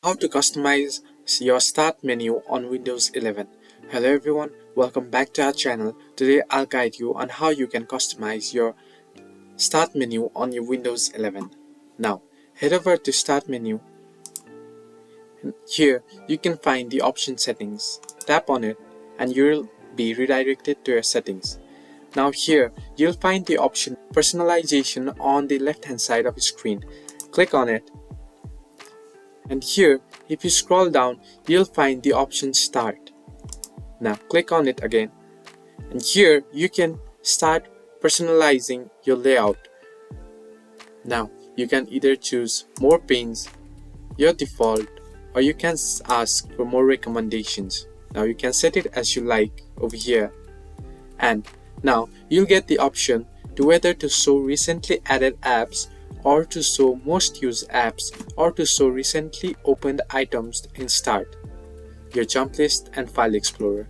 How to customize your start menu on Windows 11. Hello everyone, welcome back to our channel. Today I'll guide you on how you can customize your start menu on your Windows 11. Now head over to start menu. Here you can find the option settings. Tap on it and you'll be redirected to your settings. Now here you'll find the option personalization on the left hand side of the screen. Click on it. And here, if you scroll down, you'll find the option Start. Now click on it again. And here, you can start personalizing your layout. Now, you can either choose more panes, your default, or you can ask for more recommendations. Now you can set it as you like over here. And now, you'll get the option to whether to show recently added apps, or to show most used apps, or to show recently opened items in Start, your jump list and file explorer.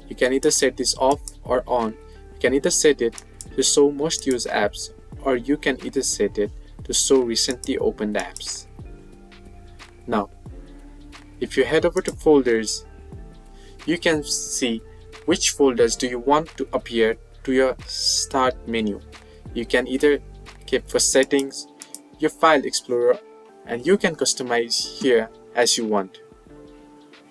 You can either set this off or on. You can either set it to show most used apps, or you can either set it to show recently opened apps. Now, if you head over to folders, you can see which folders do you want to appear to your Start menu. You can either keep for settings, your file explorer, and you can customize here as you want.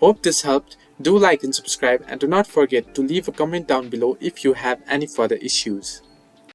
Hope this helped. Do like and subscribe, and do not forget to leave a comment down below if you have any further issues.